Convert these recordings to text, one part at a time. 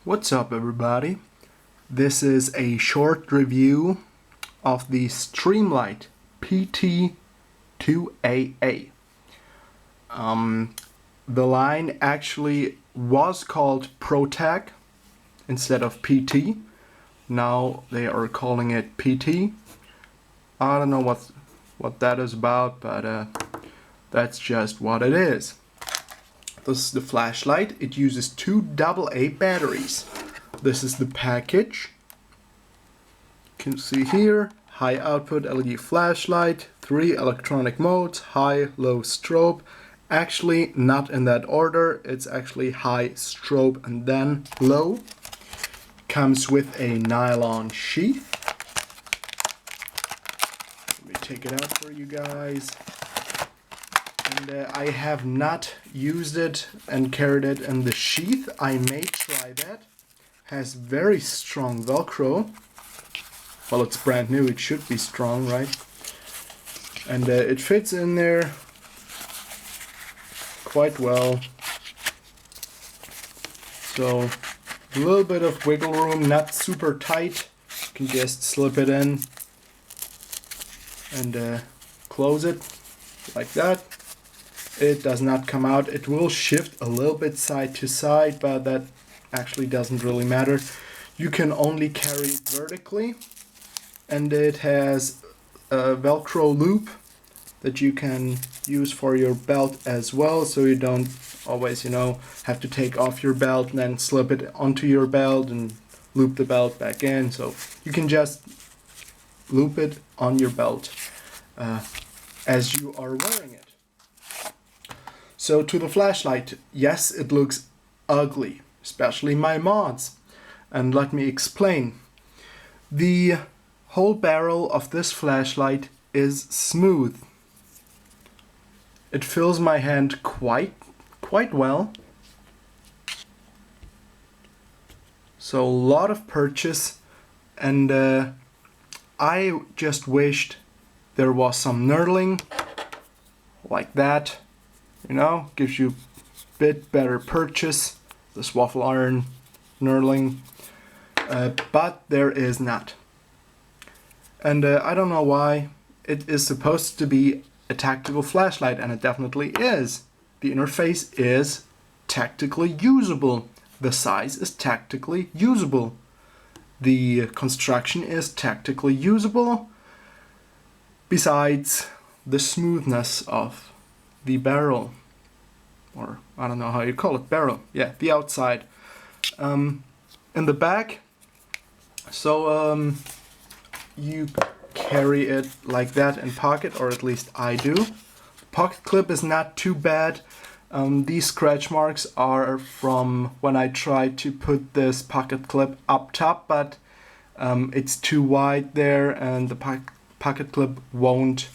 What's up, everybody? This is a short review of the Streamlight PT2AA. The line actually was called Protac instead of PT. Now they are calling it PT. I don't know what that is about, but that's just what it is. This is the flashlight. It uses two AA batteries. This is the package. You can see here, high output LED flashlight, 3 electronic modes, high, low strobe. Actually, not in that order. It's actually high, strobe, and then low. Comes with a nylon sheath. Let me take it out for you guys. And I have not used it and carried it in the sheath. I may try that. Has very strong Velcro. Well, it's brand new. It should be strong, right? And it fits in there quite well. So a little bit of wiggle room, not super tight. You can just slip it in and close it like that. It does not come out. It will shift a little bit side to side, but that actually doesn't really matter. You can only carry it vertically, and it has a Velcro loop that you can use for your belt as well, so you don't always, have to take off your belt and then slip it onto your belt and loop the belt back in. So you can just loop it on your belt as you are wearing it. So to the flashlight, yes, it looks ugly, especially my mods. And let me explain. The whole barrel of this flashlight is smooth. It fills my hand quite well. So a lot of purchase, and I just wished there was some knurling like that. Gives you a bit better purchase, this waffle iron knurling, but there is not. And I don't know why. It is supposed to be a tactical flashlight, and it definitely is. The interface is tactically usable. The size is tactically usable. The construction is tactically usable. Besides the smoothness of the barrel, or I don't know how you call it, barrel, yeah, the outside. In the back, so you carry it like that in pocket, or at least I do. Pocket clip is not too bad. These scratch marks are from when I tried to put this pocket clip up top, but it's too wide there and the pocket clip won't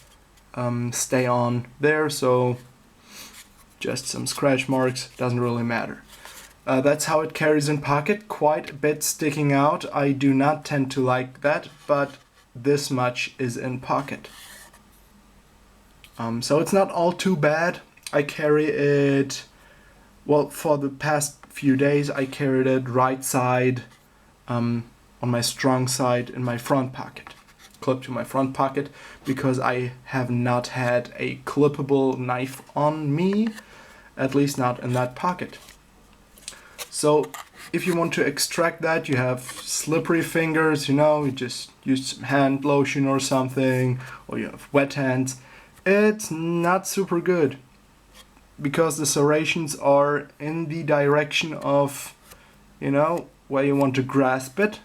stay on there, so just some scratch marks, doesn't really matter. That's how it carries in pocket, quite a bit sticking out. I do not tend to like that, but this much is in pocket. So it's not all too bad. I carry it, well, for the past few days I carried it right side, on my strong side in my front pocket. Clip to my front pocket, because I have not had a clippable knife on me, at least not in that pocket. So if you want to extract that, you have slippery fingers, you just use some hand lotion or something, or you have wet hands. It's not super good, because the serrations are in the direction of, where you want to grasp it.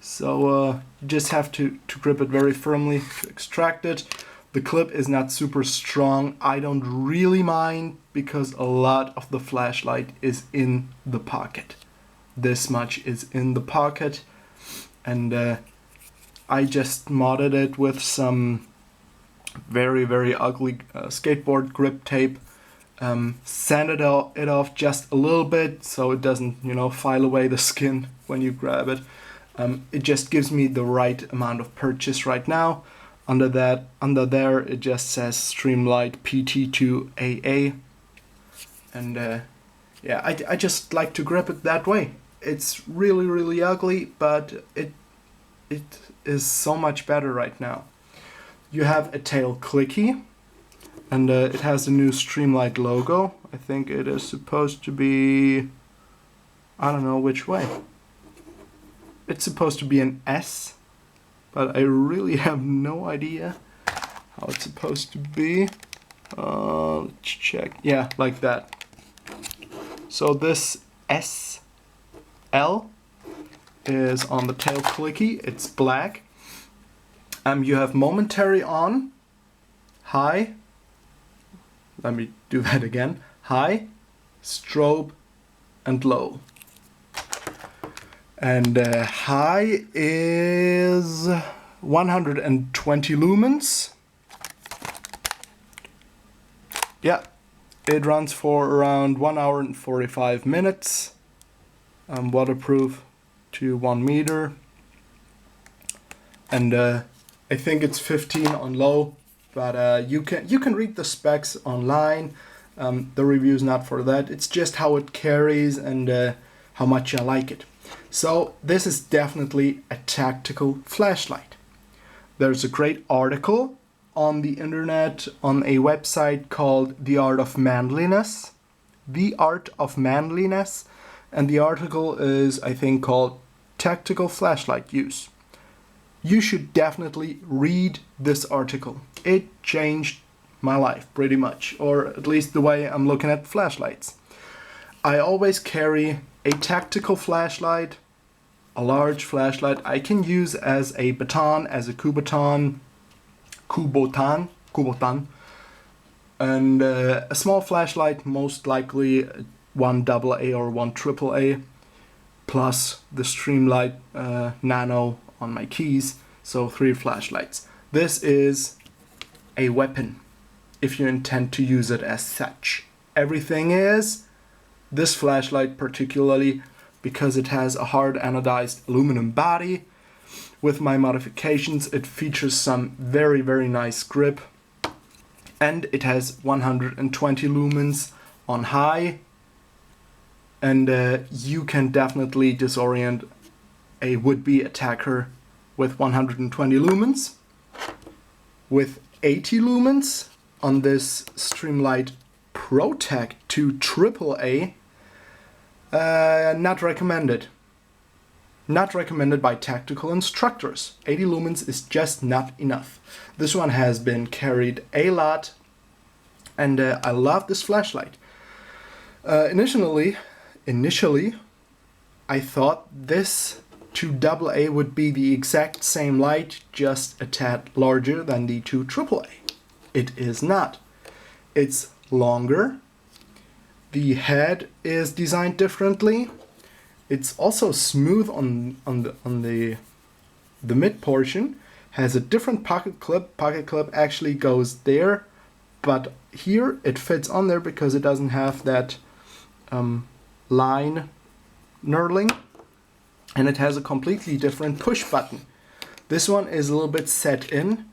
So you just have to grip it very firmly to extract it. The clip is not super strong. I don't really mind, because a lot of the flashlight is in the pocket. This much is in the pocket, and I just modded it with some very, very ugly skateboard grip tape. Sanded it off just a little bit so it doesn't, file away the skin when you grab it. It just gives me the right amount of purchase right now. Under there it just says Streamlight PT2AA, and yeah, I just like to grip it that way. It's really, really ugly, but it is so much better right now. You have a tail clicky, and it has the new Streamlight logo. I think it is supposed to be, I don't know which way. It's supposed to be an S, but I really have no idea how it's supposed to be. Let's check. Yeah, like that. So this SL is on the tail clicky. It's black. You have momentary on, high. Let me do that again. High, strobe, and low. And high is 120 lumens. Yeah, it runs for around 1 hour and 45 minutes. Waterproof to 1 meter. And I think it's 15 on low, but you can read the specs online. The review's not for that. It's just how it carries and how much I like it. So this is definitely a tactical flashlight. There's a great article on the internet on a website called The Art of Manliness. The Art of Manliness. And the article is, I think, called Tactical Flashlight Use. You should definitely read this article. It changed my life pretty much, or at least the way I'm looking at flashlights. I always carry a tactical flashlight, a large flashlight I can use as a baton, as a kubotan, and a small flashlight, most likely one AA or one AAA, plus the Streamlight Nano on my keys, so 3 flashlights. This is a weapon if you intend to use it as such. Everything is, this flashlight particularly, because it has a hard anodized aluminum body. With my modifications, it features some very, very nice grip, and it has 120 lumens on high, and you can definitely disorient a would-be attacker with 120 lumens. With 80 lumens on this Streamlight Protac 2 AAA, not recommended. Not recommended by tactical instructors. 80 lumens is just not enough. This one has been carried a lot, and I love this flashlight. Initially, I thought this 2 AA would be the exact same light, just a tad larger than the 2 AAA. It is not. It's longer. The head is designed differently. It's also smooth on the mid portion. Has a different pocket clip. Pocket clip actually goes there, but here it fits on there because it doesn't have that line knurling, and it has a completely different push button. This one is a little bit set in.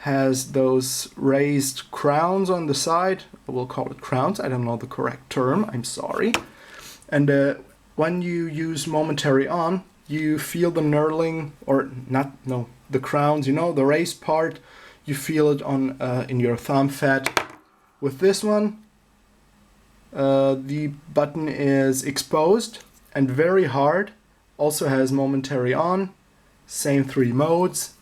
Has those raised crowns on the side. We'll call it crowns. I don't know the correct term. I'm sorry. And when you use momentary on, you feel the knurling, or not, no, the crowns, you know, the raised part, you feel it on in your thumb fat. With this one, the button is exposed and very hard. Also has momentary on, same 3 modes.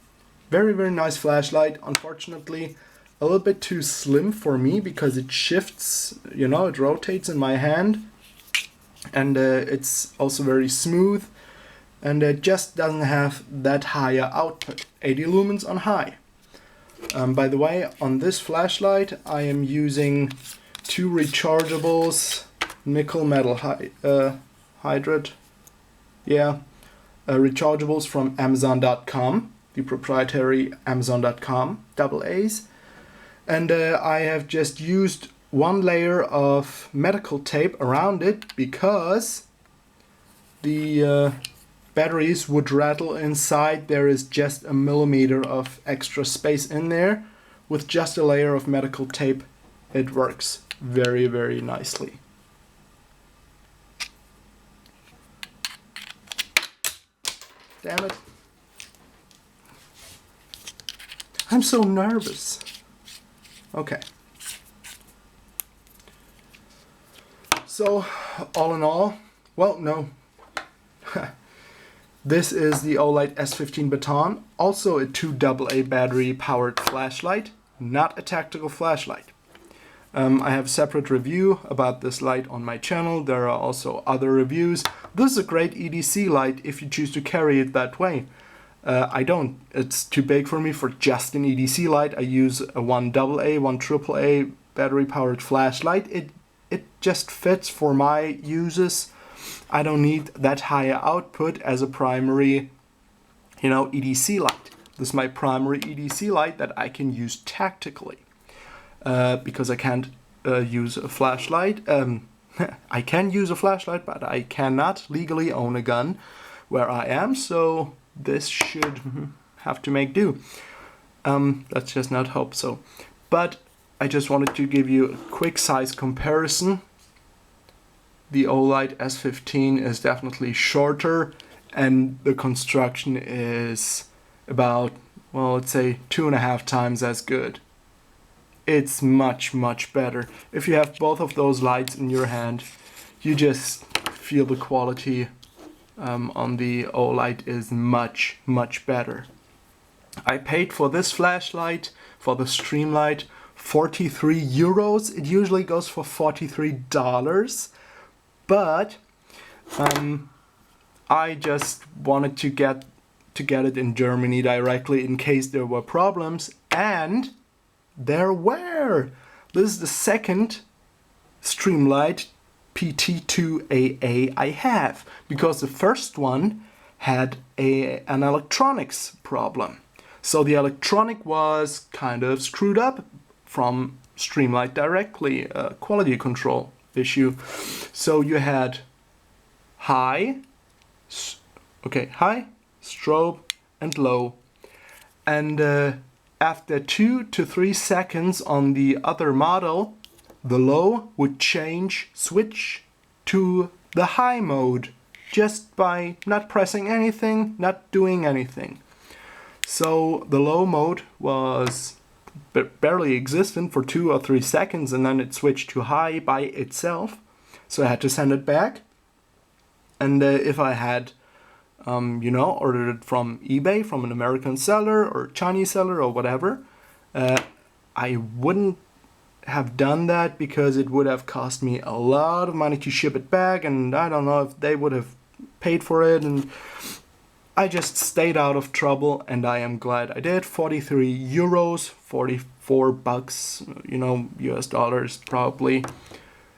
Very, very nice flashlight. Unfortunately, a little bit too slim for me because it shifts, you know, it rotates in my hand. And it's also very smooth, and it just doesn't have that higher output. 80 lumens on high. By the way, on this flashlight I am using 2 rechargeables, nickel metal hydrate, rechargeables from Amazon.com, the proprietary Amazon.com AA's, and I have just used 1 layer of medical tape around it because the batteries would rattle inside. There is just a millimeter of extra space in there. With just a layer of medical tape, it works very, very nicely. damn it. I'm so nervous. Okay. So, all in all, well, no. This is the Olight S15 Baton, also a 2 AA battery powered flashlight, not a tactical flashlight. I have a separate review about this light on my channel. There are also other reviews. This is a great EDC light if you choose to carry it that way. I don't. It's too big for me for just an EDC light. I use a 1 AA, 1 AAA battery powered flashlight. It just fits for my uses. I don't need that higher output as a primary, EDC light. This is my primary EDC light that I can use tactically. Because I can't use a flashlight. I can use a flashlight, but I cannot legally own a gun where I am, so this should have to make do. Let's just not hope so. But I just wanted to give you a quick size comparison. The Olight S15 is definitely shorter, and the construction is about, well, let's say 2.5 times as good. It's much, much better. If you have both of those lights in your hand, you just feel the quality on the Olight is much, much better. I paid for this flashlight, for the Streamlight, 43 euros. It usually goes for $43, but I just wanted to get it in Germany directly in case there were problems, and there were. This is the second Streamlight PT2AA I have, because the first one had an electronics problem. So the electronic was kind of screwed up from Streamlight directly, a quality control issue. So you had high, strobe, and low. And after 2 to 3 seconds on the other model, the low would switch to the high mode just by not pressing anything, not doing anything. So the low mode was barely existent for 2 or 3 seconds, and then it switched to high by itself. So I had to send it back. And if I had ordered it from eBay, from an American seller or Chinese seller or whatever, I wouldn't have done that because it would have cost me a lot of money to ship it back, and I don't know if they would have paid for it, and I just stayed out of trouble, and I am glad I did. 43 euros, 44 bucks, US dollars probably.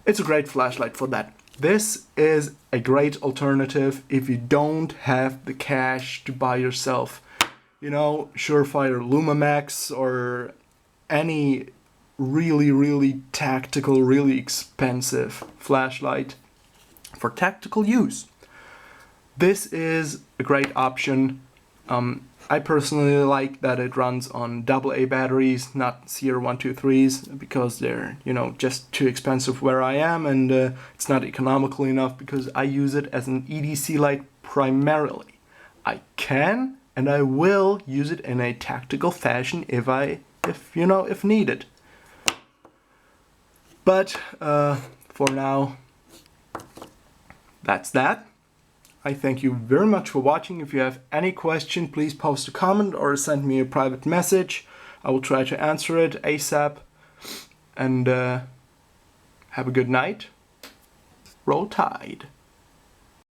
It's a great flashlight for that. This is a great alternative if you don't have the cash to buy yourself, Surefire LumaMax or any really, really tactical, really expensive flashlight for tactical use. This is a great option. I personally like that it runs on AA batteries, not CR123s, because they're, just too expensive where I am, and it's not economical enough because I use it as an EDC light primarily. I can and I will use it in a tactical fashion if needed. But for now, that's that. I thank you very much for watching. If you have any question, please post a comment or send me a private message. I will try to answer it ASAP. And have a good night. Roll Tide.